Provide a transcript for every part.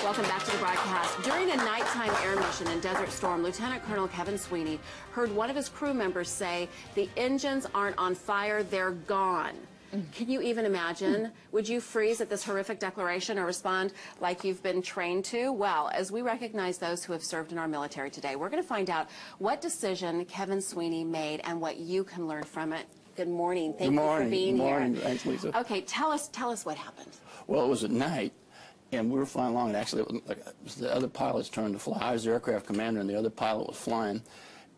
Welcome back to the broadcast. During a nighttime air mission in Desert Storm, Lieutenant Colonel Kevin Sweeney heard one of his crew members say, "The engines aren't on fire, they're gone." Can you even imagine? Would you freeze at this horrific declaration or respond like you've been trained to? Well, as we recognize those who have served in our military today, we're going to find out what decision Kevin Sweeney made and what you can learn from it. Good morning. Thank you for being here. Good morning. Thanks, Lisa. Okay, tell us what happened. Well, it was at night, and we were flying along, and actually it was the other pilot's turn to fly. I was the aircraft commander, and the other pilot was flying,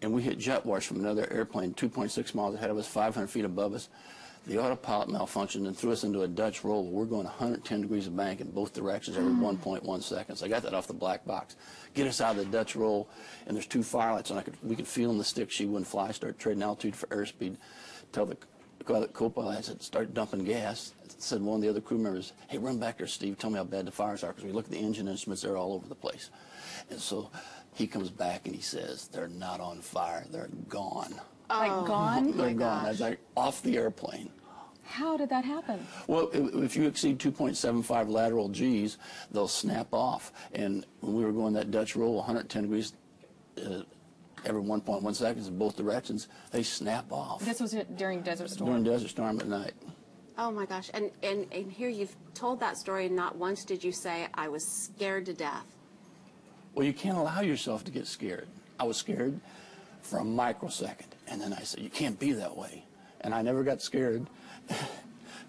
and we hit jet wash from another airplane 2.6 miles ahead of us, 500 feet above us. The autopilot malfunctioned and threw us into a Dutch roll. We're going 110 degrees of bank in both directions every 1.1 seconds. I got that off the black box. Get us out of the Dutch roll, and there's two firelights, and we could feel in the stick she wouldn't fly. Start trading altitude for airspeed. Tell the co-pilot, I said, start dumping gas. I said one of the other crew members, "Hey, run back there, Steve. Tell me how bad the fires are," because we look at the engine instruments, they're all over the place. And so he comes back and he says, "They're not on fire. They're gone." Like gone? They're gone. I was like, off the airplane. How did that happen? Well, if you exceed 2.75 lateral Gs, they'll snap off. And when we were going that Dutch roll, 110 degrees every 1.1 seconds in both directions, they snap off. This was during Desert Storm? During Desert Storm at night. Oh my gosh, and here you've told that story, and not once did you say, "I was scared to death." Well, you can't allow yourself to get scared. I was scared for a microsecond, and then I said, "You can't be that way." And I never got scared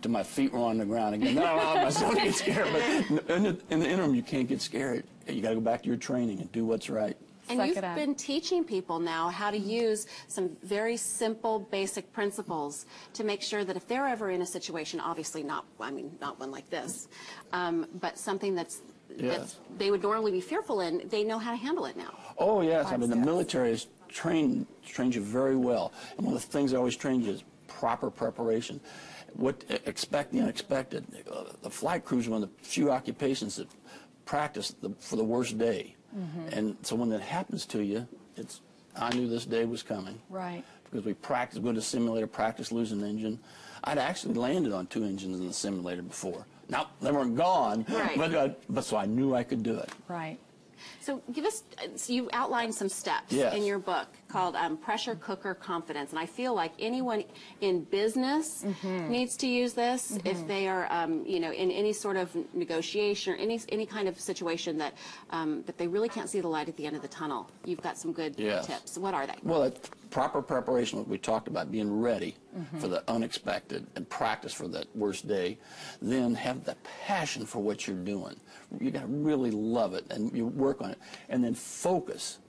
till my feet were on the ground again. Then I allowed myself to get scared, but in the interim, you can't get scared. You got to go back to your training and do what's right. And you've been teaching people now how to use some very simple, basic principles to make sure that if they're ever in a situation, obviously not one like this, but something that's they would normally be fearful in, they know how to handle it now. Oh, yes. I mean, the military is trains you very well. And one of the things I always train you is proper preparation. Expect the unexpected. The flight crew is one of the few occupations that practice for the worst day. And so when that happens to you, I knew this day was coming. Right. Because we practiced, go to the simulator, practice losing an engine. I'd actually landed on 2 engines in the simulator before. Now, they weren't gone, but so I knew I could do it. Right. So give us, you outlined some steps in your book called Pressure Cooker Confidence, and I feel like anyone in business needs to use this if they are, you know, in any sort of negotiation or any kind of situation that that they really can't see the light at the end of the tunnel. You've got some good tips. What are they? Well, proper preparation, what we talked about, being ready for the unexpected and practice for that worst day. Then have the passion for what you're doing. You got to really love it, and you work on it. And then focus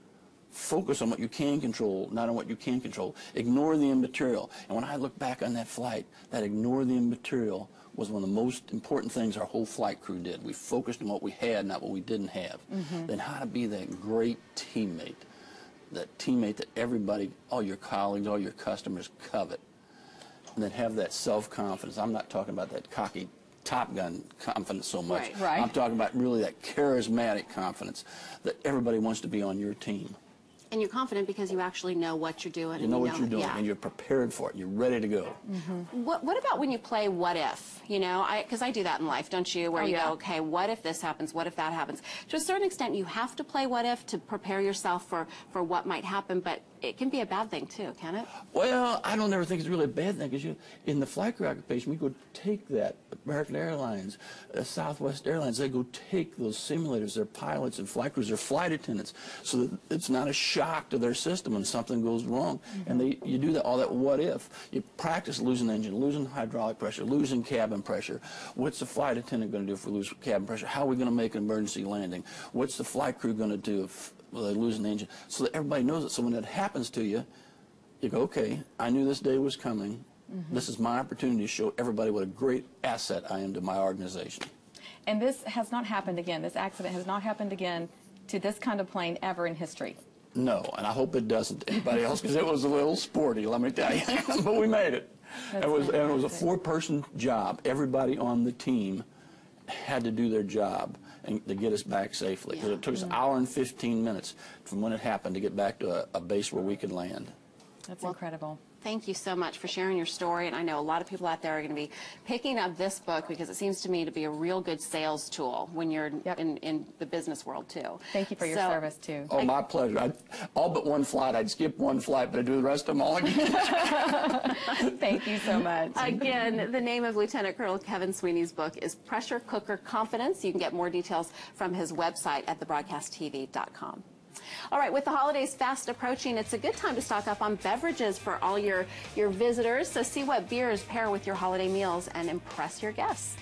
on what you can control, not on what you can't control. Ignore the immaterial. And when I look back on that flight, that ignore the immaterial was one of the most important things our whole flight crew did. We focused on what we had, not what we didn't have. Then how to be that great teammate. That teammate that everybody, all your colleagues, all your customers covet. And then have that self-confidence. I'm not talking about that cocky Top Gun confidence so much. Right. I'm talking about really that charismatic confidence that everybody wants to be on your team. And you're confident because you actually know what you're doing. You know what you're doing, and you're prepared for it. You're ready to go. What about when you play what if? You know, because I do that in life, don't you? Where you go, okay, what if this happens? What if that happens? To a certain extent, you have to play what if to prepare yourself for what might happen, but it can be a bad thing too, can it? Well, I don't ever think it's really a bad thing, because in the flight crew occupation, we go take that. American Airlines, Southwest Airlines, they go take those simulators, their pilots and flight crews, their flight attendants, so that it's not a shock to their system when something goes wrong. And you do that, all that what if. You practice losing engine, losing hydraulic pressure, losing cabin pressure. What's the flight attendant going to do if we lose cabin pressure? How are we going to make an emergency landing? What's the flight crew going to do if they lose an engine? So that everybody knows it. So when that happens to you, you go, okay, I knew this day was coming. This is my opportunity to show everybody what a great asset I am to my organization. And this has not happened again. This accident has not happened again to this kind of plane ever in history. No, and I hope it doesn't to anybody else, because it was a little sporty, let me tell you. But we made it. It was a 4-person job. Everybody on the team had to do their job and to get us back safely, because it took us an hour and 15 minutes from when it happened to get back to a base where we could land. That's incredible. Thank you so much for sharing your story, and I know a lot of people out there are going to be picking up this book because it seems to me to be a real good sales tool when you're in the business world too. Thank you for your service too. Oh, my pleasure. All but one flight. I'd skip one flight, but I'd do the rest of them all again. Thank you so much. Again, the name of Lieutenant Colonel Kevin Sweeney's book is Pressure Cooker Confidence. You can get more details from his website at thebroadcasttv.com. All right, with the holidays fast approaching, it's a good time to stock up on beverages for all your visitors. So see what beers pair with your holiday meals and impress your guests.